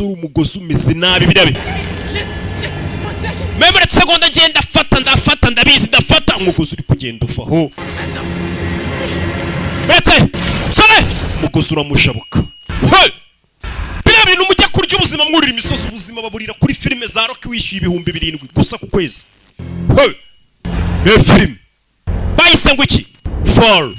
umusore umugozi umeze nabi birabe membre seconda ngenda ndafata ndabizi ndafata umugozi uri kugenda uvaho bete sore umugozi uramushabuka biriya bintu mujya kurya ubuzima mwurira imisozi ubuzima baburira kuri filime za Rock wishyuye 7,000 gusa ku kwezi filime bayise ngo iki fall